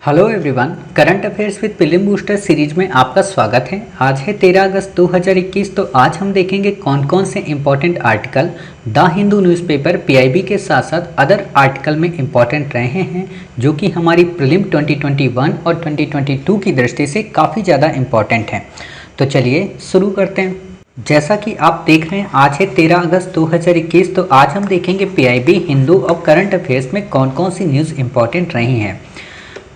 Hello everyone, current affairs with prelim booster series में आपका स्वागत है। आज है 13 अगस्त 2021। तो आज हम देखेंगे कौन कौन से important article the Hindu newspaper PIB के साथ साथ अदर आर्टिकल में इंपॉर्टेंट रहे हैं, जो कि हमारी प्रीलिम 2021 और 2022 की दृष्टि से काफ़ी ज़्यादा इंपॉर्टेंट हैं। तो चलिए शुरू करते हैं। जैसा कि आप देख रहे हैं, आज है 13 अगस्त 2021। तो आज हम देखेंगे पीआईबी, हिंदू और करंट अफेयर्स में कौन कौन सी न्यूज़ इंपॉर्टेंट रही हैं।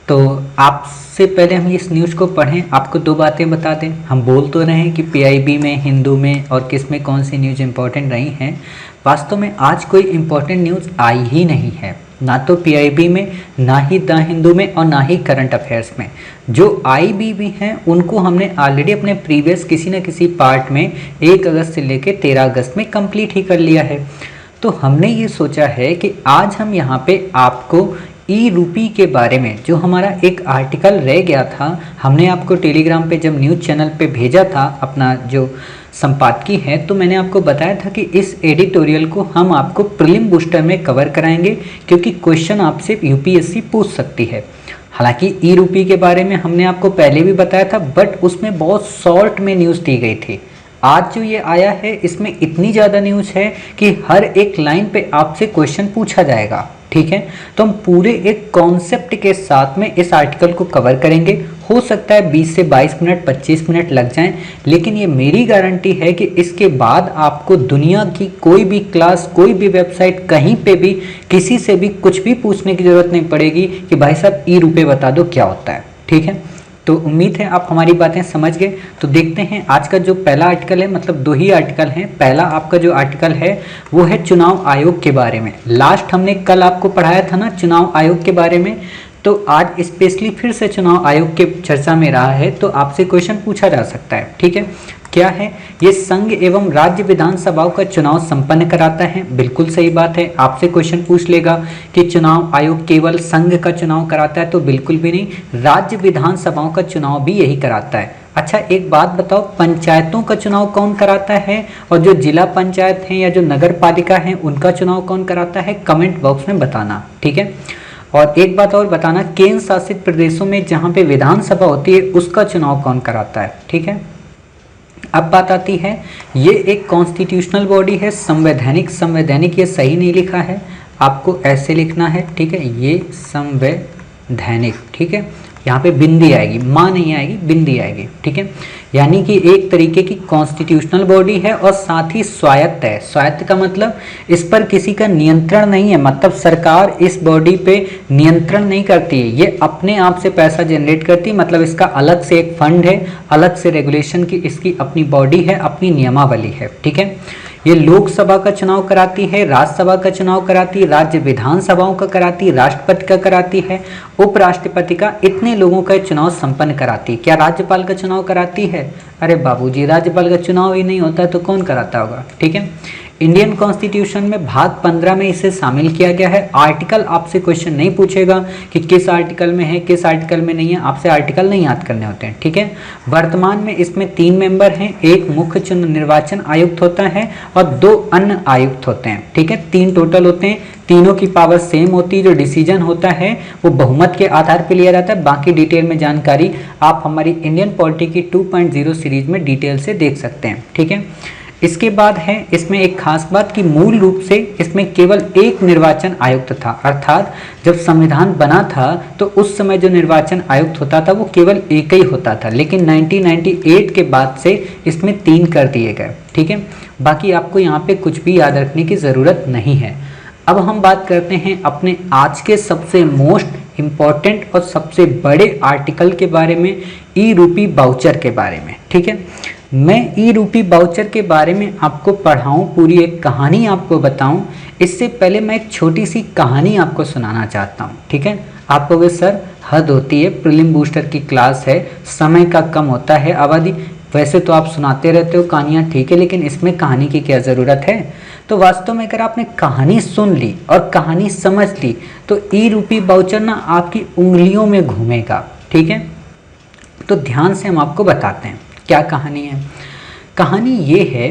तो आपसे पहले हम इस न्यूज़ को पढ़ें, आपको दो बातें बता दें। हम बोल तो रहे हैं कि पीआईबी में, हिंदू में और किस में कौन सी न्यूज़ इंपॉर्टेंट रही हैं। वास्तव में आज कोई इंपॉर्टेंट न्यूज़ आई ही नहीं है, ना तो पीआईबी में, ना ही द हिंदू में और ना ही करंट अफेयर्स में। जो आई भी हैं उनको हमने ऑलरेडी अपने प्रीवियस किसी न किसी पार्ट में 1 अगस्त से लेकर 13 अगस्त में कंप्लीट ही कर लिया है। तो हमने ये सोचा है कि आज हम यहाँ पे आपको ई रूपी के बारे में, जो हमारा एक आर्टिकल रह गया था, हमने आपको टेलीग्राम पे जब न्यूज़ चैनल पे भेजा था अपना जो संपादकीय है, तो मैंने आपको बताया था कि इस एडिटोरियल को हम आपको प्रीलिम बूस्टर में कवर कराएंगे, क्योंकि क्वेश्चन आपसे यूपीएससी पूछ सकती है। हालांकि ई रूपी के बारे में हमने आपको पहले भी बताया था, बट उसमें बहुत शॉर्ट में न्यूज़ दी गई थी। आज जो ये आया है, इसमें इतनी ज़्यादा न्यूज़ है कि हर एक लाइन पे आपसे क्वेश्चन पूछा जाएगा। ठीक है, तो हम पूरे एक कॉन्सेप्ट के साथ में इस आर्टिकल को कवर करेंगे। हो सकता है 20 से 22 मिनट, 25 मिनट लग जाएं, लेकिन ये मेरी गारंटी है कि इसके बाद आपको दुनिया की कोई भी क्लास, कोई भी वेबसाइट, कहीं पे भी किसी से भी कुछ भी पूछने की ज़रूरत नहीं पड़ेगी कि भाई साहब ई रुपये बता दो क्या होता है। ठीक है, तो उम्मीद है आप हमारी बातें समझ गए। तो देखते हैं आज का जो पहला आर्टिकल है, मतलब दो ही आर्टिकल हैं। पहला आपका जो आर्टिकल है वो है चुनाव आयोग के बारे में। लास्ट हमने कल आपको पढ़ाया था ना चुनाव आयोग के बारे में, तो आज स्पेशली फिर से चुनाव आयोग के चर्चा में रहा है, तो आपसे क्वेश्चन पूछा जा सकता है। ठीक है, क्या है ये? संघ एवं राज्य विधानसभाओं का चुनाव संपन्न कराता है। बिल्कुल सही बात है। आपसे क्वेश्चन पूछ लेगा कि चुनाव आयोग केवल संघ का चुनाव कराता है, तो बिल्कुल भी नहीं, राज्य विधानसभाओं का चुनाव भी यही कराता है। अच्छा, एक बात बताओ, पंचायतों का चुनाव कौन कराता है, और जो जिला पंचायत हैं या जो नगर पालिका हैं उनका चुनाव कौन कराता है? कमेंट बॉक्स में बताना। ठीक है, और एक बात और बताना, केंद्र शासित प्रदेशों में जहाँ पे विधानसभा होती है उसका चुनाव कौन कराता है। ठीक है, अब बात आती है, ये एक कॉन्स्टिट्यूशनल बॉडी है, संवैधानिक ये सही नहीं लिखा है, आपको ऐसे लिखना है। ठीक है, ये संवैधानिक। ठीक है, यहाँ पे बिंदी आएगी, माँ नहीं आएगी, बिंदी आएगी। ठीक है, यानी कि एक तरीके की कॉन्स्टिट्यूशनल बॉडी है और साथ ही स्वायत्त है। स्वायत्त का मतलब इस पर किसी का नियंत्रण नहीं है, मतलब सरकार इस बॉडी पे नियंत्रण नहीं करती है, ये अपने आप से पैसा जनरेट करती है। मतलब इसका अलग से एक फंड है, अलग से रेगुलेशन की इसकी अपनी बॉडी है, अपनी नियमावली है। ठीक है, ये लोकसभा का चुनाव कराती है, राज्यसभा का चुनाव कराती है, राज्य विधानसभाओं का कराती है, राष्ट्रपति का कराती है, उपराष्ट्रपति का, इतने लोगों का चुनाव संपन्न कराती है। क्या राज्यपाल का चुनाव कराती है? अरे बाबूजी, राज्यपाल का चुनाव ही नहीं होता है तो कौन कराता होगा। ठीक है, इंडियन कॉन्स्टिट्यूशन में भाग 15 में इसे शामिल किया गया है। आर्टिकल आपसे क्वेश्चन नहीं पूछेगा कि किस आर्टिकल में है, किस आर्टिकल में नहीं है, आपसे आर्टिकल नहीं याद करने होते हैं। ठीक है, वर्तमान में इसमें 3 मेंबर हैं, एक मुख्य निर्वाचन आयुक्त होता है और 2 अन्य आयुक्त होते हैं। ठीक है, 3 टोटल होते हैं, तीनों की पावर सेम होती है। जो डिसीजन होता है वो बहुमत के आधार पर लिया जाता है। बाकी डिटेल में जानकारी आप हमारी इंडियन पॉलिटी की 2.0 सीरीज में डिटेल से देख सकते हैं। ठीक है, इसके बाद है इसमें एक खास बात कि मूल रूप से इसमें केवल एक निर्वाचन आयुक्त था, अर्थात जब संविधान बना था तो उस समय जो निर्वाचन आयुक्त होता था वो केवल एक ही होता था, लेकिन 1998 के बाद से इसमें 3 कर दिए गए। ठीक है, बाकी आपको यहाँ पे कुछ भी याद रखने की ज़रूरत नहीं है। अब हम बात करते हैं अपने आज के सबसे मोस्ट इम्पॉर्टेंट और सबसे बड़े आर्टिकल के बारे में, ई रूपी वाउचर के बारे में। ठीक है, मैं ई रूपी वाउचर के बारे में आपको पढ़ाऊं, पूरी एक कहानी आपको बताऊं, इससे पहले मैं एक छोटी सी कहानी आपको सुनाना चाहता हूं। ठीक है, आप कहोगे सर हद होती है, प्रीलिम बूस्टर की क्लास है, समय का कम होता है आबादी, वैसे तो आप सुनाते रहते हो कहानियाँ, ठीक है, लेकिन इसमें कहानी की क्या ज़रूरत है? तो वास्तव में अगर आपने कहानी सुन ली और कहानी समझ ली तो ई रूपी वाउचर ना आपकी उंगलियों में घूमेगा। ठीक है, तो ध्यान से हम आपको बताते हैं क्या कहानी है। कहानी ये है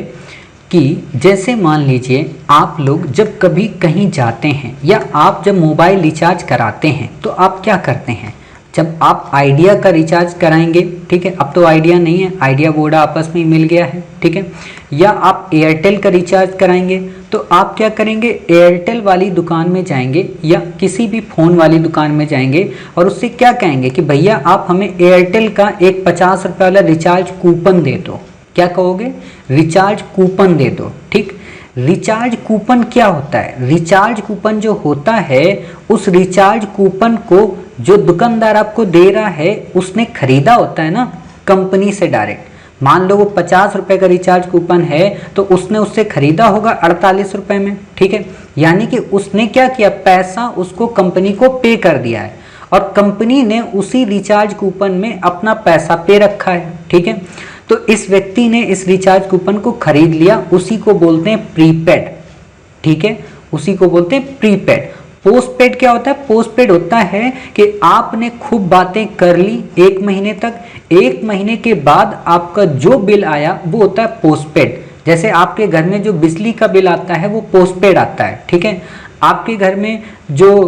कि जैसे मान लीजिए आप लोग जब कभी कहीं जाते हैं या आप जब मोबाइल रिचार्ज कराते हैं तो आप क्या करते हैं? जब आप आइडिया का रिचार्ज कराएंगे, ठीक है, अब तो आइडिया नहीं है, आइडिया वोडा आपस में ही मिल गया है, ठीक है, या आप एयरटेल का रिचार्ज कराएंगे तो आप क्या करेंगे, एयरटेल वाली दुकान में जाएंगे या किसी भी फ़ोन वाली दुकान में जाएंगे और उससे क्या कहेंगे कि भैया आप हमें एयरटेल का एक 50 रुपये वाला रिचार्ज कूपन दे दो। क्या कहोगे, रिचार्ज कूपन दे दो, ठीक। रिचार्ज कूपन क्या होता है, रिचार्ज कूपन जो होता है उस रिचार्ज कूपन को जो दुकानदार आपको दे रहा है उसने खरीदा होता है ना कंपनी से डायरेक्ट। मान लो वो 50 रुपए का रिचार्ज कूपन है तो उसने उससे खरीदा होगा 48 रुपए में, ठीक है, यानी कि उसने क्या किया, पैसा उसको कंपनी को पे कर दिया है और कंपनी ने उसी रिचार्ज कूपन में अपना पैसा पे रखा है, ठीक है। तो इस व्यक्ति ने इस रिचार्ज कूपन को खरीद लिया, उसी को बोलते हैं प्रीपेड, ठीक है, उसी को बोलते हैं प्रीपेड। पोस्टपेड क्या होता है, पोस्टपेड होता है कि आपने खूब बातें कर ली 1 महीने तक, 1 महीने के बाद आपका जो बिल आया वो होता है पोस्टपेड। जैसे आपके घर में जो बिजली का बिल आता है वो पोस्टपेड आता है, ठीक है, आपके घर में जो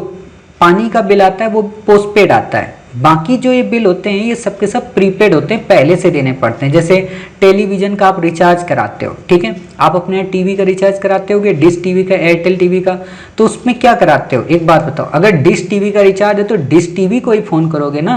पानी का बिल आता है वो पोस्टपेड आता है। बाकी जो ये बिल होते हैं ये सब के सब प्रीपेड होते हैं, पहले से देने पड़ते हैं। जैसे टेलीविजन का आप रिचार्ज कराते हो, ठीक है, आप अपने टीवी का रिचार्ज कराते होगे, डिश टीवी का, एयरटेल टीवी का, तो उसमें क्या कराते हो, एक बात बताओ, अगर डिश टीवी का रिचार्ज है तो डिश टीवी को ही फोन करोगे ना,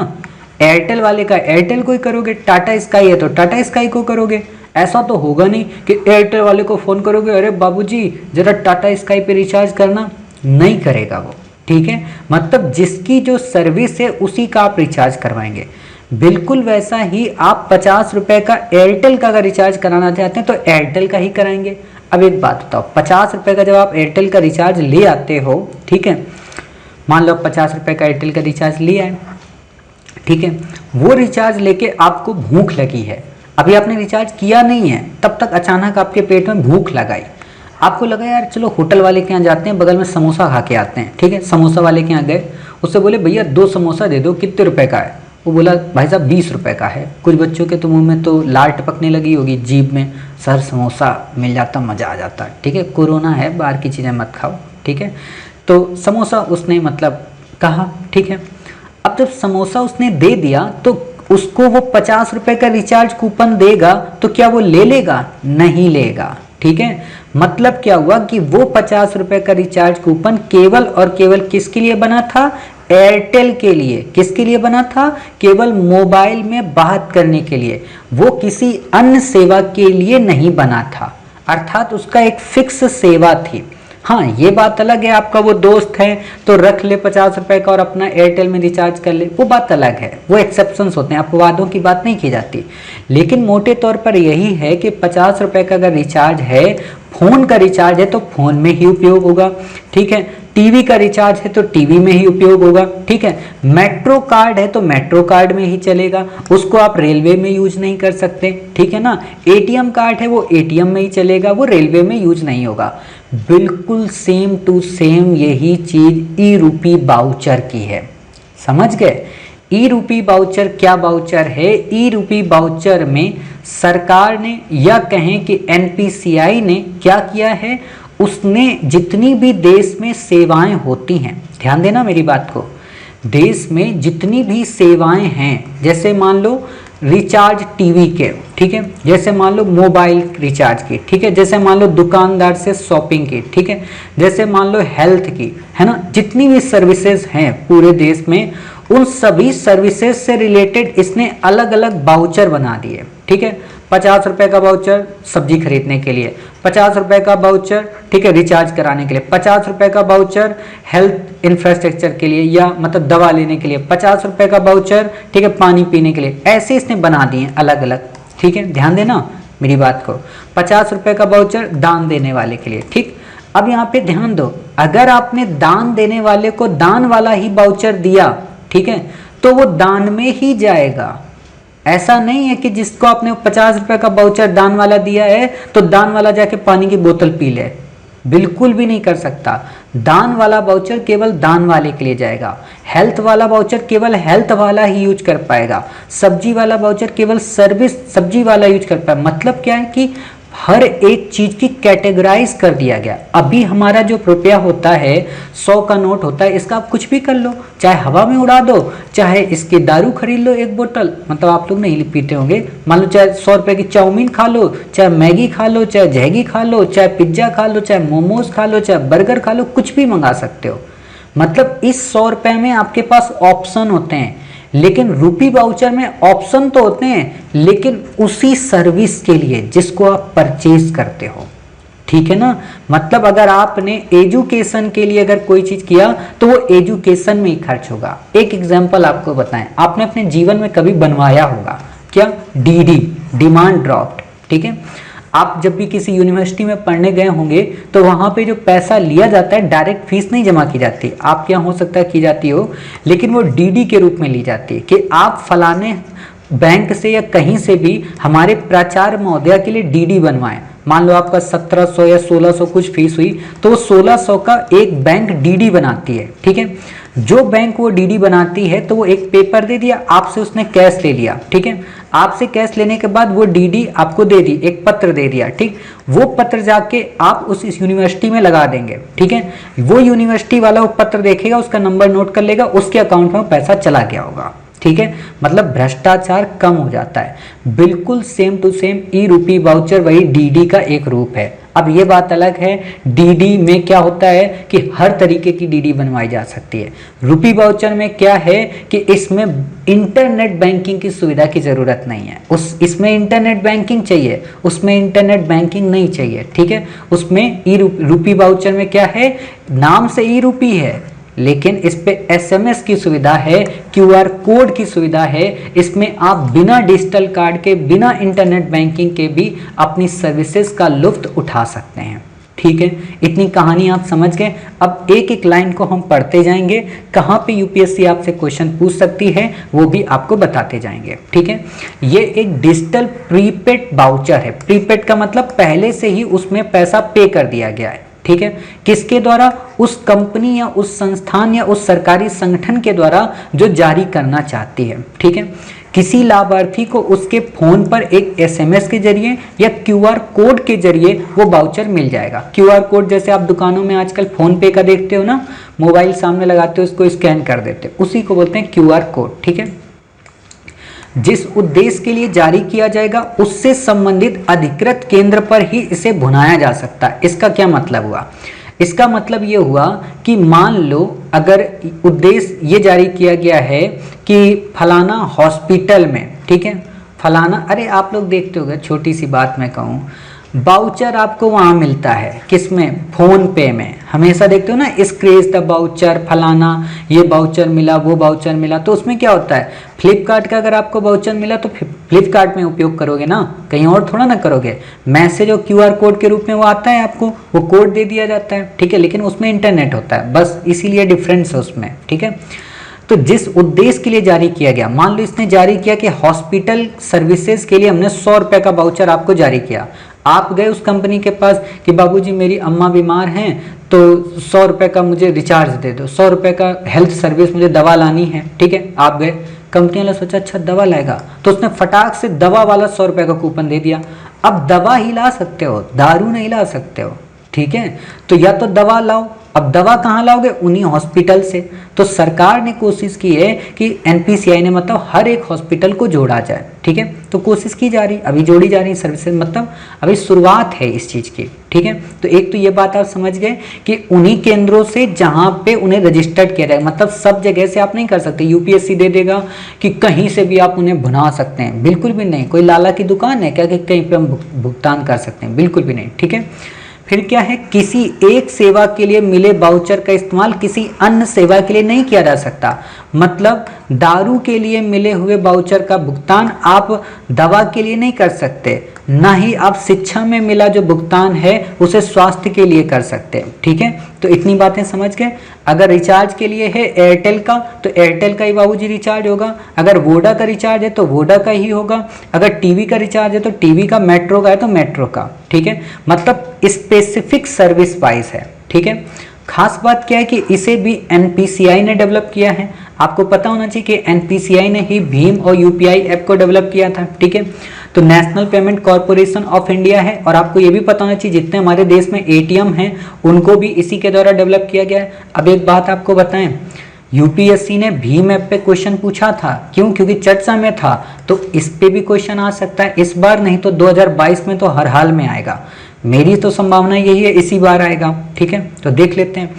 एयरटेल वाले का एयरटेल को ही करोगे, टाटा स्काई है तो टाटा स्काई को करोगे। ऐसा तो होगा नहीं कि एयरटेल वाले को फोन करोगे, अरे बाबूजी जरा टाटा स्काई पे रिचार्ज करना, नहीं करेगा वो, ठीक है। मतलब जिसकी जो सर्विस है उसी का आप रिचार्ज करवाएंगे। बिल्कुल वैसा ही आप 50 रुपए का एयरटेल का अगर रिचार्ज कराना चाहते हैं तो एयरटेल का ही कराएंगे। अब एक बात बताओ, 50 रुपए का जब आप एयरटेल का रिचार्ज ले आते हो, ठीक है, मान लो 50 रुपए का एयरटेल का रिचार्ज लिया है, ठीक है, वो रिचार्ज लेके आपको भूख लगी है, अभी आपने रिचार्ज किया नहीं है, तब तक अचानक आपके पेट में भूख लगाई, आपको लगा यार चलो होटल वाले के यहाँ जाते हैं, बगल में समोसा खा के आते हैं, ठीक है, समोसा वाले के यहाँ गए, उससे बोले भैया 2 समोसा दे दो, कितने रुपए का है, वो बोला भाई साहब 20 रुपए का है। कुछ बच्चों के तो मुंह में तो लार टपकने लगी होगी, जीभ में, सर समोसा मिल जाता मज़ा आ जाता, ठीक है, कोरोना है, बाहर की चीज़ें मत खाओ, ठीक है, तो समोसा उसने मतलब कहा, ठीक है। अब जब समोसा उसने दे दिया तो उसको वो 50 रुपए का रिचार्ज कूपन देगा तो क्या वो ले लेगा, नहीं लेगा, ठीक है। मतलब क्या हुआ कि वो 50 रुपए का रिचार्ज कूपन केवल और केवल किसके लिए बना था, एयरटेल के लिए। किसके लिए बना था, केवल मोबाइल में बात करने के लिए, वो किसी अन्य सेवा के लिए नहीं बना था, अर्थात उसका एक फिक्स सेवा थी। हाँ ये बात अलग है, आपका वो दोस्त है तो रख ले 50 रुपए का और अपना एयरटेल में रिचार्ज कर ले, वो बात अलग है, वो एक्सेप्शंस होते हैं, अपवादों की बात नहीं की जाती। लेकिन मोटे तौर पर यही है कि 50 रुपए का अगर रिचार्ज है, फोन का रिचार्ज है तो फोन में ही उपयोग होगा, ठीक है, टीवी का रिचार्ज है तो टीवी में ही उपयोग होगा, ठीक है, मेट्रो कार्ड है तो मेट्रो कार्ड में ही चलेगा, उसको आप रेलवे में यूज नहीं कर सकते, ठीक है ना। एटीएम कार्ड है वो एटीएम में ही चलेगा, वो रेलवे में यूज नहीं होगा। बिल्कुल सेम टू सेम यही चीज ई रूपी बाउचर की है, समझ गए। ई रूपी बाउचर क्या बाउचर है, ई रूपी बाउचर में सरकार ने या कहें कि एनपीसीआई ने क्या किया है, उसने जितनी भी देश में सेवाएं होती हैं, ध्यान देना मेरी बात को, देश में जितनी भी सेवाएं हैं, जैसे मान लो रिचार्ज टीवी के, ठीक है, जैसे मान लो मोबाइल रिचार्ज की, ठीक है, जैसे मान लो दुकानदार से शॉपिंग की, ठीक है, जैसे मान लो हेल्थ की, है ना, जितनी भी सर्विसेज हैं पूरे देश में, उन सभी सर्विसेज से रिलेटेड इसने अलग अलग बाउचर बना दिए, ठीक है। 50 रुपए का बाउचर सब्जी खरीदने के लिए, 50 रुपए का बाउचर, ठीक है, रिचार्ज कराने के लिए, 50 रुपए का बाउचर हेल्थ इंफ्रास्ट्रक्चर के लिए या मतलब दवा लेने के लिए, 50 रुपए का बाउचर, ठीक है, पानी पीने के लिए, ऐसे इसने बना दिए अलग अलग, ठीक है, ध्यान देना मेरी बात को। 50 रुपए का बाउचर दान देने वाले के लिए, ठीक। अब यहाँ पे ध्यान दो, अगर आपने दान देने वाले को दान वाला ही बाउचर दिया, ठीक है, तो वो दान में ही जाएगा। ऐसा नहीं है कि जिसको आपने 50 रुपए का बाउचर दान वाला दिया है तो दान वाला जाके पानी की बोतल पी ले, बिल्कुल भी नहीं कर सकता। दान वाला बाउचर केवल दान वाले के लिए जाएगा, हेल्थ वाला बाउचर केवल हेल्थ वाला ही यूज कर पाएगा, सब्जी वाला बाउचर केवल सर्विस सब्जी वाला यूज कर पाएगा। मतलब क्या है कि हर एक चीज की कैटेगराइज कर दिया गया। अभी हमारा जो रुपया होता है 100 का नोट होता है, इसका आप कुछ भी कर लो, चाहे हवा में उड़ा दो, चाहे इसके दारू खरीद लो एक बोतल, मतलब आप लोग नहीं पीते होंगे, मान लो चाहे 100 रुपए की चाउमीन खा लो, चाहे मैगी खा लो, चाहे जैगी खा लो, चाहे पिज्जा खा लो, चाहे मोमोज खा लो, चाहे बर्गर खा लो, कुछ भी मंगा सकते हो। मतलब इस 100 रुपए में आपके पास ऑप्शन होते हैं, लेकिन रुपी वाउचर में ऑप्शन तो होते हैं लेकिन उसी सर्विस के लिए जिसको आप परचेज करते हो, ठीक है ना। मतलब अगर आपने एजुकेशन के लिए अगर कोई चीज किया तो वो एजुकेशन में ही खर्च होगा। एक एग्जांपल आपको बताएं, आपने अपने जीवन में कभी बनवाया होगा क्या, डीडी, डिमांड ड्राफ्ट, ठीक है। आप जब भी किसी यूनिवर्सिटी में पढ़ने गए होंगे तो वहाँ पे जो पैसा लिया जाता है डायरेक्ट फीस नहीं जमा की जाती, आपके यहाँ हो सकता है की जाती हो, लेकिन वो डीडी के रूप में ली जाती है कि आप फलाने बैंक से या कहीं से भी हमारे प्राचार्य महोदया के लिए डीडी बनवाएं। मान लो आपका 1700 या 1600 कुछ फीस हुई तो वो 1600 का एक बैंक डीडी बनाती है, ठीक है। जो बैंक वो डीडी बनाती है तो वो एक पेपर दे दिया, आपसे उसने कैश ले लिया, ठीक है। आपसे कैश लेने के बाद वो डीडी आपको दे दी, एक पत्र दे दिया, ठीक। वो पत्र जाके आप उस यूनिवर्सिटी में लगा देंगे, ठीक है। वो यूनिवर्सिटी वाला वो पत्र देखेगा, उसका नंबर नोट कर लेगा, उसके अकाउंट में पैसा चला गया होगा, ठीक है। मतलब भ्रष्टाचार कम हो जाता है। बिल्कुल सेम टू सेम ई रूपी वाउचर वही डीडी का एक रूप है। अब ये बात अलग है, डीडी में क्या होता है कि हर तरीके की डीडी बनवाई जा सकती है। रूपी वाउचर में क्या है कि इसमें इंटरनेट बैंकिंग की सुविधा की जरूरत नहीं है, इसमें इंटरनेट बैंकिंग चाहिए, उसमें इंटरनेट बैंकिंग नहीं चाहिए, ठीक है। उसमें ई रूपी वाउचर में क्या है, नाम से ई रूपी है लेकिन इस पे एसएमएस की सुविधा है, क्यूआर कोड की सुविधा है। इसमें आप बिना डिजिटल कार्ड के, बिना इंटरनेट बैंकिंग के भी अपनी सर्विसेज का लुत्फ उठा सकते हैं, ठीक है। इतनी कहानी आप समझ गए। अब एक एक लाइन को हम पढ़ते जाएंगे, कहाँ पे यूपीएससी आपसे क्वेश्चन पूछ सकती है वो भी आपको बताते जाएंगे, ठीक है। ये एक डिजिटल प्रीपेड वाउचर है। प्रीपेड का मतलब पहले से ही उसमें पैसा पे कर दिया गया है, ठीक है। किसके द्वारा, उस कंपनी या उस संस्थान या उस सरकारी संगठन के द्वारा जो जारी करना चाहती है, ठीक है। किसी लाभार्थी को उसके फोन पर एक एसएमएस के जरिए या क्यूआर कोड के जरिए वो वाउचर मिल जाएगा। क्यूआर कोड जैसे आप दुकानों में आजकल फोन पे का देखते हो ना, मोबाइल सामने लगाते हो, उसको स्कैन कर देते हो, उसी को बोलते हैं क्यूआर कोड, ठीक है। जिस उद्देश्य के लिए जारी किया जाएगा उससे संबंधित अधिकृत केंद्र पर ही इसे भुनाया जा सकता है। इसका क्या मतलब हुआ, इसका मतलब ये हुआ कि मान लो अगर उद्देश्य ये जारी किया गया है कि फलाना हॉस्पिटल में, ठीक है, फलाना, अरे आप लोग देखते होंगे, छोटी सी बात मैं कहूँ, वाउचर आपको वहाँ मिलता है किसमें, फोन पे में, हमेशा देखते हो ना, स्क्रैच द वाउचर, फलाना ये वाउचर मिला, वो वाउचर मिला। तो उसमें क्या होता है, फ्लिपकार्ट का अगर आपको वाउचर मिला तो फ्लिपकार्ट में उपयोग करोगे ना, कहीं और थोड़ा ना करोगे। मैसेज और क्यूआर कोड के रूप में वो आता है, आपको वो कोड दे दिया जाता है, ठीक है, लेकिन उसमें इंटरनेट होता है, बस इसीलिए डिफरेंस है उसमें, ठीक है। तो जिस उद्देश्य के लिए जारी किया गया, मान लो इसने जारी किया कि हॉस्पिटल सर्विसेज के लिए हमने 100 रुपए का वाउचर आपको जारी किया। आप गए उस कंपनी के पास कि बाबूजी मेरी अम्मा बीमार हैं तो 100 रुपए का मुझे रिचार्ज दे दो, 100 रुपए का हेल्थ सर्विस मुझे दवा लानी है, ठीक है। आप गए, कंपनी वाला सोचा अच्छा दवा लाएगा, तो उसने फटाक से दवा वाला 100 रुपए का कूपन दे दिया। अब दवा ही ला सकते हो, दारू नहीं ला सकते हो, ठीक है। तो या तो दवा लाओ, अब दवा कहाँ लाओगे, उन्हीं हॉस्पिटल से। तो सरकार ने कोशिश की है कि एनपीसीआई ने मतलब हर एक हॉस्पिटल को जोड़ा जाए, ठीक है। तो कोशिश की जा रही, अभी जोड़ी जा रही सर्विसेज, मतलब अभी शुरुआत है इस चीज़ की, ठीक है। तो एक तो ये बात आप समझ गए कि उन्हीं केंद्रों से जहाँ पे उन्हें रजिस्टर्ड किया जाएगा, मतलब सब जगह से आप नहीं कर सकते। यूपीएससी दे देगा कि कहीं से भी आप उन्हें भुना सकते हैं, बिल्कुल भी नहीं। कोई लाला की दुकान है क्या कि कहीं पे हम भुगतान कर सकते हैं, बिल्कुल भी नहीं, ठीक है। फिर क्या है, किसी एक सेवा के लिए मिले वाउचर का इस्तेमाल किसी अन्य सेवा के लिए नहीं किया जा सकता। मतलब दारू के लिए मिले हुए वाउचर का भुगतान आप दवा के लिए नहीं कर सकते, ना ही आप शिक्षा में मिला जो भुगतान है उसे स्वास्थ्य के लिए कर सकते, ठीक है। तो इतनी बातें समझ गए। अगर रिचार्ज के लिए है एयरटेल का तो एयरटेल का ही बाबूजी रिचार्ज होगा, अगर वोडा का रिचार्ज है तो वोडा का ही होगा, अगर टीवी का रिचार्ज है तो टीवी का, मेट्रो का है तो मेट्रो का, ठीक है। मतलब स्पेसिफिक सर्विस वाइज है, ठीक है। खास बात क्या है कि इसे भी एनपीसीआई ने डेवलप किया है। आपको पता होना चाहिए कि एनपीसीआई ने ही भीम और यूपीआई ऐप को डेवलप किया था, ठीक है। तो national payment corporation of India है, और आपको ये भी पता होना चाहिए जितने हमारे देश में एटीएम हैं उनको भी इसी के द्वारा डेवलप किया गया है। अब एक बात आपको बताएं, यूपीएससी ने भीम ऐप पे क्वेश्चन पूछा था, क्यों? क्योंकि चर्चा में था, तो इस पे भी क्वेश्चन आ सकता है इस बार, नहीं तो 2022 में तो हर हाल में आएगा। मेरी तो संभावना यही है इसी बार आएगा, ठीक है। तो देख लेते हैं।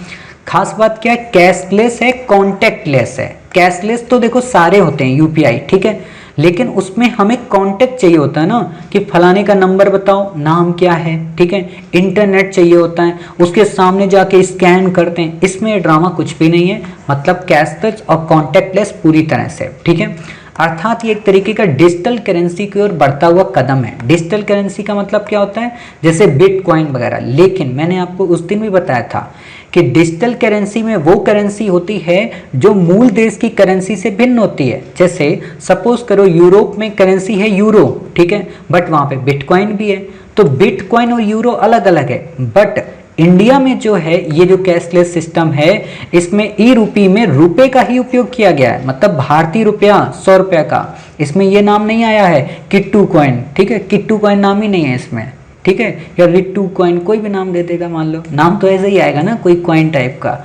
खास बात क्या है, कैशलेस है कॉन्टेक्टलेस है। कैशलेस तो देखो सारे होते हैं यूपीआई, ठीक है, लेकिन उसमें हमें कांटेक्ट चाहिए होता है ना, कि फलाने का नंबर बताओ, नाम क्या है, ठीक है, इंटरनेट चाहिए होता है, उसके सामने जाके स्कैन करते हैं। इसमें ड्रामा कुछ भी नहीं है, मतलब कैशलेस और कांटेक्टलेस पूरी तरह से, ठीक है। अर्थात ये एक तरीके का डिजिटल करेंसी की ओर बढ़ता हुआ कदम है। डिजिटल करेंसी का मतलब क्या होता है, जैसे बिटकॉइन वगैरह। लेकिन मैंने आपको उस दिन भी बताया था कि डिजिटल करेंसी में वो करेंसी होती है जो मूल देश की करेंसी से भिन्न होती है। जैसे सपोज करो यूरोप में करेंसी है यूरो, ठीक है, बट वहां पे बिटकॉइन भी है। तो बिटकॉइन और यूरो अलग अलग है, बट इंडिया में जो है ये जो कैशलेस सिस्टम है, इसमें ई रूपी में रुपए का ही उपयोग किया गया है, मतलब भारतीय रुपया 100 रुपया का। इसमें ये नाम नहीं आया है किट्टू कॉइन, ठीक है, किट्टू कॉइन नाम ही नहीं है इसमें, ठीक है, या रिट्टू कॉइन, कोई भी नाम दे देगा, मान लो नाम तो ऐसे ही आएगा ना, कोई कॉइन टाइप का,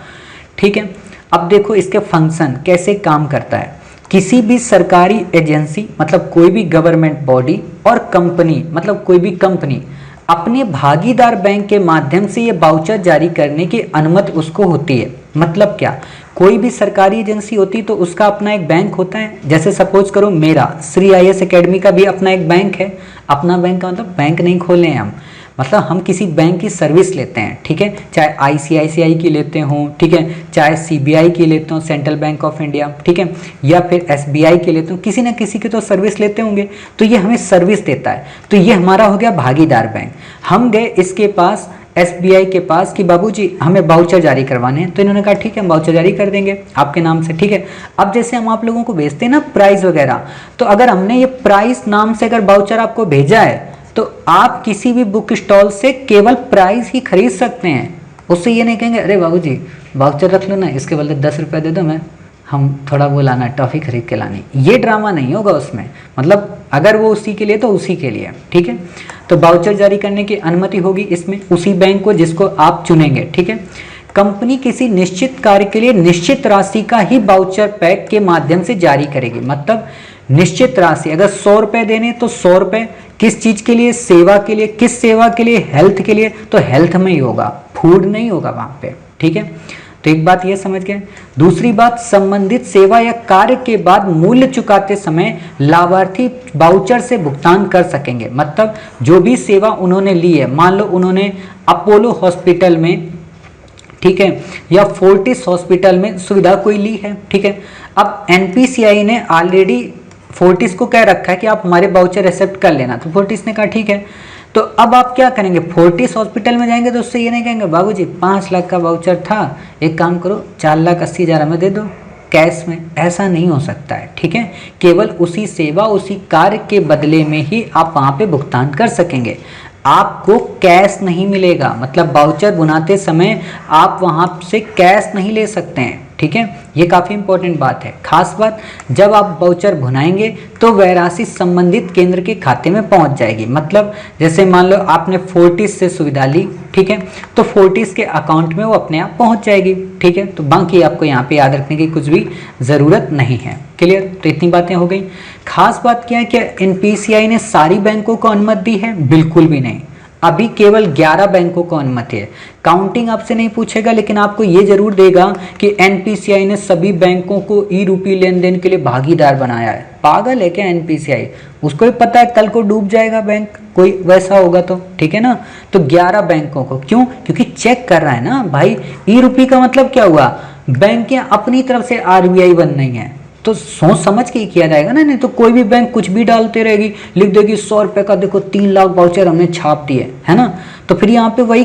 ठीक है। अब देखो इसके फंक्शन कैसे काम करता है। किसी भी सरकारी एजेंसी, मतलब कोई भी गवर्नमेंट बॉडी, और कंपनी, मतलब कोई भी कंपनी, अपने भागीदार बैंक के माध्यम से ये वाउचर जारी करने की अनुमति उसको होती है। मतलब क्या, कोई भी सरकारी एजेंसी होती तो उसका अपना एक बैंक होता है। जैसे सपोज करो मेरा श्री आईएएस एकेडमी का भी अपना एक बैंक है। अपना बैंक का मतलब बैंक नहीं खोले हैं हम, मतलब हम किसी बैंक की सर्विस लेते हैं, ठीक है, चाहे आईसीआईसीआई की लेते हों, ठीक है, चाहे सीबीआई की लेते हो, सेंट्रल बैंक ऑफ इंडिया, ठीक है, या फिर एसबीआई की लेते हो, किसी ना किसी की तो सर्विस लेते होंगे, तो ये हमें सर्विस देता है। तो ये हमारा हो गया भागीदार बैंक। हम गए इसके पास, एसबीआई के पास, कि बाबूजी हमें वाउचर जारी करवाने हैं, तो इन्होंने कहा ठीक है हम वाउचर जारी कर देंगे आपके नाम से, ठीक है। अब जैसे हम आप लोगों को भेजते हैं ना प्राइस वगैरह, तो अगर हमने ये प्राइस नाम से अगर वाउचर आपको भेजा है, तो आप किसी भी बुक स्टॉल से केवल प्राइस ही खरीद सकते हैं। उससे ये नहीं कहेंगे अरे बाबूजी वाउचर रख लो ना, इसके बदले 10 रुपये दे दो, मैं हम थोड़ा वो लाना टॉफ़ी खरीद के लानी, ये ड्रामा नहीं होगा उसमें। मतलब अगर वो उसी के लिए तो उसी के लिए, ठीक है। तो वाउचर जारी करने की अनुमति होगी इसमें उसी बैंक को जिसको आप चुनेंगे, ठीक है। कंपनी किसी निश्चित कार्य के लिए निश्चित राशि का ही वाउचर पैक के माध्यम से जारी करेगी। मतलब निश्चित राशि, अगर 100 रुपये देने तो 100 रुपये, किस चीज के लिए, सेवा के लिए, किस सेवा के लिए, हेल्थ के लिए, तो हेल्थ में ही होगा, फूड नहीं होगा वहां पे, ठीक है। तो एक बात ये समझ गए। दूसरी बात, संबंधित सेवा या कार्य के बाद मूल्य चुकाते समय लाभार्थी वाउचर से भुगतान कर सकेंगे। मतलब जो भी सेवा उन्होंने ली है, मान लो उन्होंने अपोलो हॉस्पिटल में, ठीक है, या फोर्टिस हॉस्पिटल में सुविधा कोई ली है, ठीक है। अब एनपीसीआई ने ऑलरेडी फोर्टिस को कह रखा है कि आप हमारे वाउचर एक्सेप्ट कर लेना, तो फोर्टिस ने कहा ठीक है। तो अब आप क्या करेंगे, फोर्टिस हॉस्पिटल में जाएंगे तो उससे ये नहीं कहेंगे बाबूजी 5 लाख का वाउचर था, एक काम करो 4,80,000 हमें दे दो कैश में। ऐसा नहीं हो सकता है, ठीक है। केवल उसी सेवा, उसी कार्य के बदले में ही आप वहाँ पे भुगतान कर सकेंगे, आपको कैश नहीं मिलेगा। मतलब वाउचर बुनाते समय आप वहाँ से कैश नहीं ले सकते हैं, ठीक है। ये काफ़ी इंपॉर्टेंट बात है। खास बात, जब आप वाउचर भुनाएंगे तो वह राशि संबंधित केंद्र के खाते में पहुंच जाएगी। मतलब जैसे मान लो आपने फोर्टिस से सुविधा ली, ठीक है, तो फोर्टिस के अकाउंट में वो अपने आप पहुंच जाएगी, ठीक है। तो बाकी आपको यहाँ पे याद रखने की कुछ भी ज़रूरत नहीं है। क्लियर? तो इतनी बातें हो गई। खास बात क्या है कि एनपीसीआई ने सारी बैंकों को अनुमति दी है? बिल्कुल भी नहीं, अभी केवल 11 बैंकों को अनुमति है। काउंटिंग आपसे नहीं पूछेगा, लेकिन आपको ये जरूर देगा कि एनपीसीआई ने सभी बैंकों को ई रूपी लेन देन के लिए भागीदार बनाया है। पागल है क्या एनपीसीआई? उसको भी पता है कल को डूब जाएगा बैंक, कोई वैसा होगा तो, ठीक है ना। तो 11 बैंकों को, क्यों? क्योंकि चेक कर रहा है ना भाई, ई रूपी का मतलब क्या हुआ, बैंक अपनी तरफ से आरबीआई बन नहीं है, तो सोच समझ के ही किया जाएगा ना। नहीं तो कोई भी बैंक कुछ भी डालते रहेगी, लिख देगी 100 रुपये का देखो 3 लाख वाउचर हमने छाप दिए, है ना। तो फिर यहाँ पे वही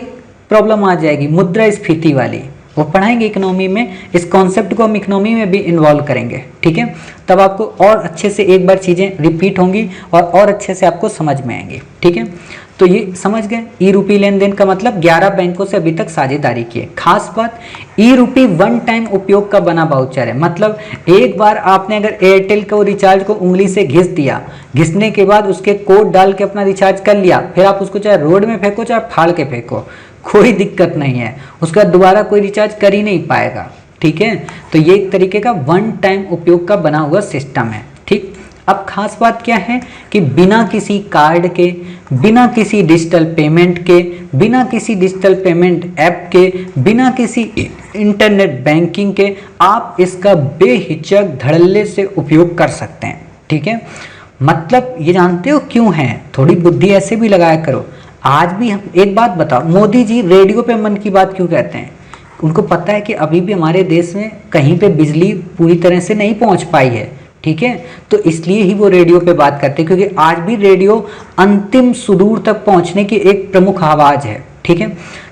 प्रॉब्लम आ जाएगी, मुद्रास्फीति वाली। वो पढ़ाएंगे इकोनॉमी में, इस कॉन्सेप्ट को हम इकोनॉमी में भी इन्वॉल्व करेंगे, ठीक है। तब आपको और अच्छे से एक बार चीज़ें रिपीट होंगी और अच्छे से आपको समझ में आएंगी, ठीक है। तो ये समझ गए, ई रूपी लेन देन का मतलब 11 बैंकों से अभी तक साझेदारी की है। खास बात, ई रूपी वन टाइम उपयोग का बना वाउचर है, मतलब एक बार आपने अगर एयरटेल को रिचार्ज को उंगली से घिस दिया, घिसने के बाद उसके कोड डाल के अपना रिचार्ज कर लिया, फिर आप उसको चाहे रोड में फेंको चाहे फाड़ के फेंको, कोई दिक्कत नहीं है, उसका दोबारा कोई रिचार्ज कर ही नहीं पाएगा। ठीक है, तो ये एक तरीके का वन टाइम उपयोग का बना हुआ सिस्टम है। ठीक, अब खास बात क्या है कि बिना किसी कार्ड के, बिना किसी डिजिटल पेमेंट के, बिना किसी डिजिटल पेमेंट ऐप के, बिना किसी इंटरनेट बैंकिंग के आप इसका बेहिचक धड़ल्ले से उपयोग कर सकते हैं। ठीक है, मतलब ये जानते हो क्यों है, थोड़ी बुद्धि ऐसे भी लगाया करो। आज भी हम एक बात बताओ, मोदी जी रेडियो पे मन की बात क्यों कहते हैं? उनको पता है कि अभी भी हमारे देश में कहीं पे बिजली पूरी तरह से नहीं पहुंच पाई है। ठीक है, तो इसलिए ही वो रेडियो पे बात करते हैं, क्योंकि आज भी रेडियो अंतिम सुदूर तक पहुंचने की एक प्रमुख आवाज है। ठीक है,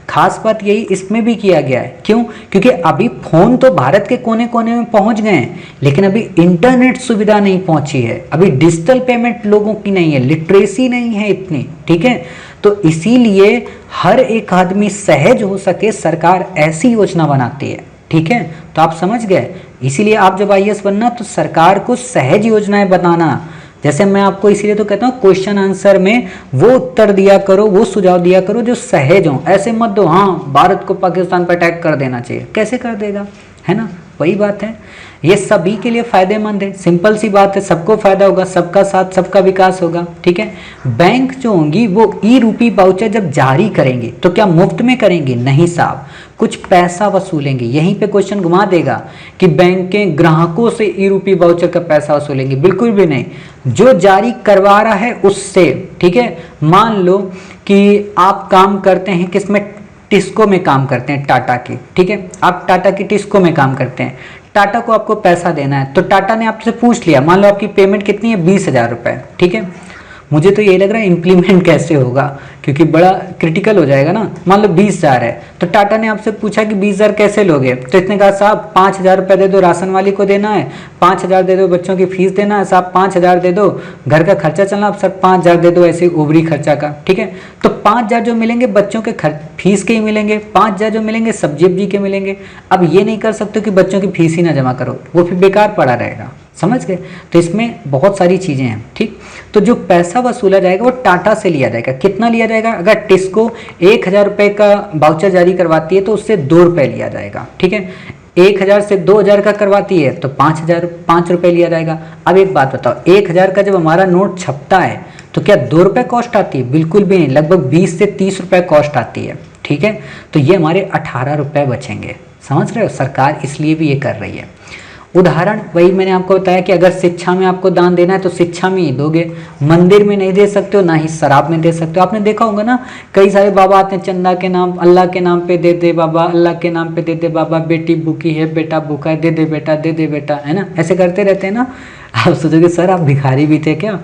खास बात यही इसमें भी किया गया है। क्यों? क्योंकि अभी फोन तो भारत के कोने कोने में पहुंच गए हैं, लेकिन अभी इंटरनेट सुविधा नहीं पहुंची है, अभी डिजिटल पेमेंट लोगों की नहीं है, लिटरेसी नहीं है इतनी। ठीक है, तो इसीलिए हर एक आदमी सहज हो सके, सरकार ऐसी योजना बनाती है। ठीक है, तो आप समझ गए, इसीलिए आप जब आईएएस बनना तो सरकार को सहज योजनाएं बनाना। जैसे मैं आपको इसीलिए तो कहता हूँ क्वेश्चन आंसर में वो उत्तर दिया करो, वो सुझाव दिया करो जो सहज हो, ऐसे मत दो हाँ भारत को पाकिस्तान पर अटैक कर देना चाहिए, कैसे कर देगा, है ना? वही बात है, ये सभी के लिए फायदेमंद है, सिंपल सी बात है, सबको फायदा होगा, सबका साथ सबका विकास होगा। ठीक है, बैंक जो होंगी वो ई रूपी वाउचर जब जारी करेंगे तो क्या मुफ्त में करेंगे? नहीं साहब, कुछ पैसा वसूलेंगे। यहीं पे क्वेश्चन घुमा देगा कि बैंकें ग्राहकों से ई रूपी वाउचर का पैसा वसूलेंगे, बिल्कुल भी नहीं, जो जारी करवा रहा है उससे। ठीक है, मान लो कि आप काम करते हैं किसमें, टिस्को में काम करते हैं, टाटा की। ठीक है, आप टाटा की टिस्को में काम करते हैं, टाटा को आपको पैसा देना है, तो टाटा ने आपसे पूछ लिया, मान लो आपकी पेमेंट कितनी है, 20,000 रुपये। ठीक है, मुझे तो ये लग रहा है इम्प्लीमेंट कैसे होगा, क्योंकि बड़ा क्रिटिकल हो जाएगा ना। मान लो 20,000 है, तो टाटा ने आपसे पूछा कि 20,000 कैसे लोगे, तो इसने कहा साहब 5,000 रुपये दे दो, राशन वाली को देना है, 5,000 दे दो, बच्चों की फीस देना है, साहब 5,000 दे दो, घर का खर्चा चलना, अब सर 5,000 दे दो, ऐसे ओवरी खर्चा का। ठीक है, तो 5,000 जो मिलेंगे बच्चों के फीस के ही मिलेंगे, 5,000 जो मिलेंगे सब्जी वब्जी के मिलेंगे। अब ये नहीं कर सकते कि बच्चों की फीस ही ना जमा करो, वो फिर बेकार पड़ा रहेगा, समझ गए? तो इसमें बहुत सारी चीजें हैं। ठीक, तो जो पैसा वसूला जाएगा वो टाटा से लिया जाएगा। कितना लिया जाएगा? अगर टिस्को 1,000 रुपये का वाउचर जारी करवाती है तो उससे 2 रुपये लिया जाएगा। ठीक है, 1,000 से 2,000 का करवाती है तो 5 रुपये लिया जाएगा। अब एक बात बताओ, 1,000 का जब हमारा नोट छपता है तो क्या 2 रुपये कॉस्ट आती है? बिल्कुल भी नहीं, लगभग 20 से 30 रुपये कॉस्ट आती है। ठीक है, तो ये हमारे 18 रुपये बचेंगे, समझ रहे हो? सरकार इसलिए भी ये कर रही है। उदाहरण वही मैंने आपको बताया कि अगर शिक्षा में आपको दान देना है तो शिक्षा में ही दोगे, मंदिर में नहीं दे सकते हो, ना ही शराब में दे सकते हो। आपने देखा होगा ना, कई सारे बाबा आते हैं चंदा के नाम, अल्लाह के नाम पे दे दे बाबा, अल्लाह के नाम पे दे दे बाबा, बेटी भूखी है, बेटा भूखा है, दे दे बेटा, दे दे बेटा, है ना? ऐसे करते रहते हैं ना। आप सोचोगे सर आप भिखारी भी थे क्या?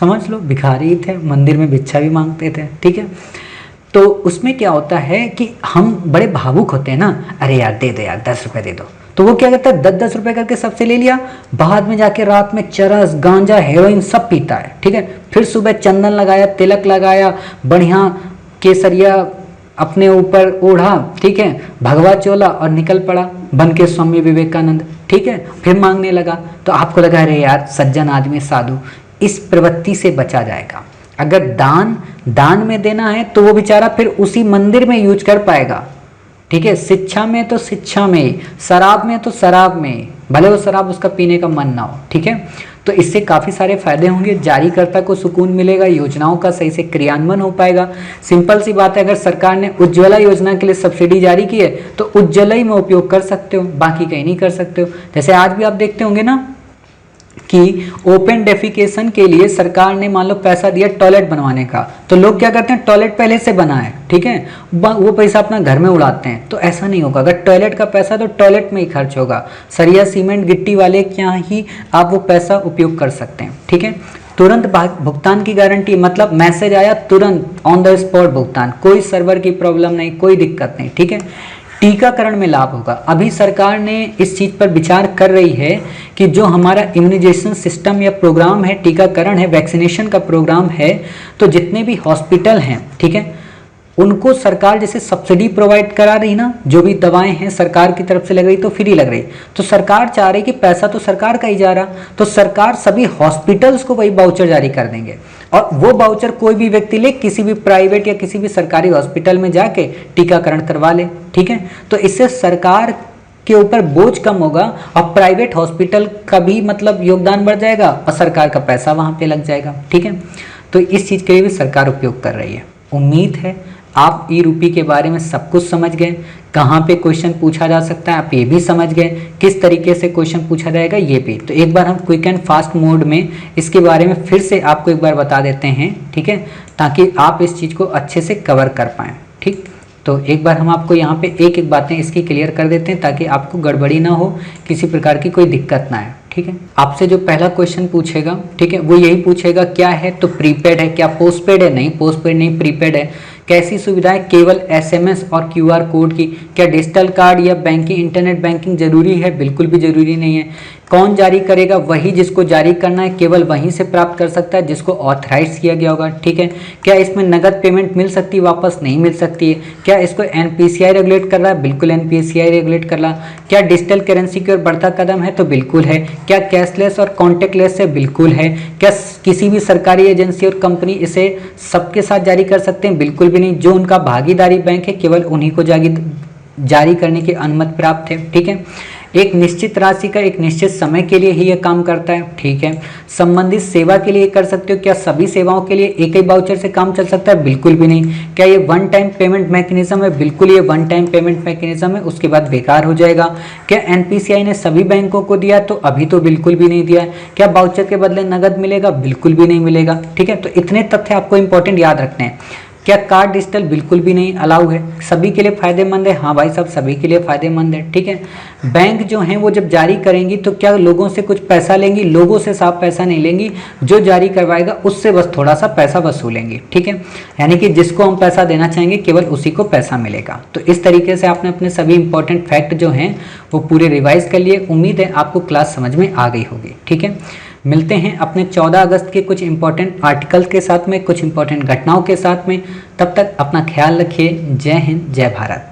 समझ लो भिखारी ही थे, मंदिर में भिक्षा भी मांगते थे। ठीक है, तो उसमें क्या होता है कि हम बड़े भावुक होते हैं ना, अरे यार दे दे यार 10 रुपये दे दो, तो वो क्या करता है 10-10 रुपए करके सबसे ले लिया, बाद में जाके रात में चरस गांजा हेरोइन सब पीता है। ठीक है, फिर सुबह चंदन लगाया, तिलक लगाया, बढ़िया केसरिया अपने ऊपर ओढ़ा, ठीक है, भगवा चोला और निकल पड़ा बन के स्वामी विवेकानंद। ठीक है, फिर मांगने लगा, तो आपको लगा अरे यार सज्जन आदमी साधु, इस प्रवृत्ति से बचा जाएगा। अगर दान में देना है तो वो बेचारा फिर उसी मंदिर में यूज कर पाएगा। ठीक है, शिक्षा में तो शिक्षा में ही, शराब में तो शराब में ही, भले वो शराब उसका पीने का मन ना हो। ठीक है, तो इससे काफ़ी सारे फायदे होंगे, जारीकर्ता को सुकून मिलेगा, योजनाओं का सही से क्रियान्वयन हो पाएगा। सिंपल सी बात है, अगर सरकार ने उज्ज्वला योजना के लिए सब्सिडी जारी की है तो उज्ज्वला ही में उपयोग कर सकते हो, बाकी कहीं नहीं कर सकते हो। जैसे आज भी आप देखते होंगे ना कि ओपन डेफिकेशन के लिए सरकार ने मान लो पैसा दिया टॉयलेट बनवाने का, तो लोग क्या करते हैं, टॉयलेट पहले से बना है, ठीक है, वो पैसा अपना घर में उड़ाते हैं। तो ऐसा नहीं होगा, अगर टॉयलेट का पैसा तो टॉयलेट में ही खर्च होगा, सरिया सीमेंट गिट्टी वाले के यहाँ ही आप वो पैसा उपयोग कर सकते हैं। ठीक है, तुरंत भुगतान की गारंटी, मतलब मैसेज आया तुरंत ऑन द स्पॉट भुगतान, कोई सर्वर की प्रॉब्लम नहीं, कोई दिक्कत नहीं। ठीक है, टीकाकरण में लाभ होगा। अभी सरकार ने इस चीज़ पर विचार कर रही है कि जो हमारा इम्यूनाइजेशन सिस्टम या प्रोग्राम है, टीकाकरण है, वैक्सीनेशन का प्रोग्राम है, तो जितने भी हॉस्पिटल हैं, ठीक है, उनको सरकार जैसे सब्सिडी प्रोवाइड करा रही ना, जो भी दवाएं हैं सरकार की तरफ से लग रही तो फ्री लग रही, तो सरकार चाह रही कि पैसा तो सरकार का ही जा रहा, तो सरकार सभी हॉस्पिटल्स को वही वाउचर जारी कर देंगे और वो वाउचर कोई भी व्यक्ति ले किसी भी प्राइवेट या किसी भी सरकारी हॉस्पिटल में जाके टीकाकरण करवा ले, ठीक है। तो इससे सरकार के ऊपर बोझ कम होगा और प्राइवेट हॉस्पिटल का भी मतलब योगदान बढ़ जाएगा और सरकार का पैसा वहां पे लग जाएगा, ठीक है। तो इस चीज़ के लिए भी सरकार उपयोग कर रही है। उम्मीद है आप ई रूपी के बारे में सब कुछ समझ गए, कहाँ पे क्वेश्चन पूछा जा सकता है आप ये भी समझ गए, किस तरीके से क्वेश्चन पूछा जाएगा ये भी। तो एक बार हम क्विक एंड फास्ट मोड में इसके बारे में फिर से आपको एक बार बता देते हैं, ठीक है, ताकि आप इस चीज़ को अच्छे से कवर कर पाएँ, ठीक। तो एक बार हम आपको यहाँ पे एक एक बातें इसकी क्लियर कर देते हैं ताकि आपको गड़बड़ी ना हो, किसी प्रकार की कोई दिक्कत ना आए, ठीक है। आपसे जो पहला क्वेश्चन पूछेगा, ठीक है, वो यही पूछेगा क्या है, तो प्रीपेड है, क्या पोस्टपेड है, नहीं पोस्टपेड नहीं प्रीपेड है, कैसी सुविधाएं केवल एसएमएस और क्यूआर कोड की, क्या डिजिटल कार्ड या बैंकिंग इंटरनेट बैंकिंग जरूरी है, बिल्कुल भी जरूरी नहीं है, कौन जारी करेगा, वही जिसको जारी करना है केवल वहीं से प्राप्त कर सकता है जिसको ऑथराइज किया गया होगा, ठीक है, क्या इसमें नगद पेमेंट मिल सकती है, वापस नहीं मिल सकती है, क्या इसको एनपीसीआई रेगुलेट कर रहा है, बिल्कुल एनपीसीआई रेगुलेट कर रहा, क्या डिजिटल करेंसी की ओर बढ़ता कदम है, तो बिल्कुल है, क्या कैशलेस और कॉन्टेक्टलेस है, बिल्कुल है, क्या किसी भी सरकारी एजेंसी और कंपनी इसे सबके साथ जारी कर सकते हैं, बिल्कुल भी नहीं, जो उनका भागीदारी बैंक है केवल उन्हीं को जारी करने की अनुमति प्राप्त है, ठीक है, एक निश्चित राशि का एक निश्चित समय के लिए ही यह काम करता है, ठीक है, संबंधित सेवा के लिए कर सकते हो, क्या सभी सेवाओं के लिए एक ही वाउचर से काम चल सकता है, बिल्कुल भी नहीं, क्या ये वन टाइम पेमेंट मैकेनिज्म है, बिल्कुल ये वन टाइम पेमेंट मैकेनिज्म है, उसके बाद बेकार हो जाएगा, क्या एनपीसीआई ने सभी बैंकों को दिया, तो अभी तो बिल्कुल भी नहीं दिया, क्या वाउचर के बदले नगद मिलेगा, बिल्कुल भी नहीं मिलेगा, ठीक है। तो इतने तथ्य आपको इंपॉर्टेंट याद रखने हैं। क्या कार्ड डिजिटल, बिल्कुल भी नहीं अलाउ है, सभी के लिए फायदेमंद है, हाँ भाई साहब सभी के लिए फायदेमंद है, ठीक है। बैंक जो हैं वो जब जारी करेंगी तो क्या लोगों से कुछ पैसा लेंगी, लोगों से साफ पैसा नहीं लेंगी, जो जारी करवाएगा उससे बस थोड़ा सा पैसा वसूलेंगी, ठीक है, यानी कि जिसको हम पैसा देना चाहेंगे केवल उसी को पैसा मिलेगा। तो इस तरीके से आपने अपने सभी इंपॉर्टेंट फैक्ट जो हैं वो पूरे रिवाइज कर लिए। उम्मीद है आपको क्लास समझ में आ गई होगी, ठीक है। मिलते हैं अपने 14 अगस्त के कुछ इंपॉर्टेंट आर्टिकल के साथ में, कुछ इंपॉर्टेंट घटनाओं के साथ में। तब तक अपना ख्याल रखिए। जय हिंद, जय भारत।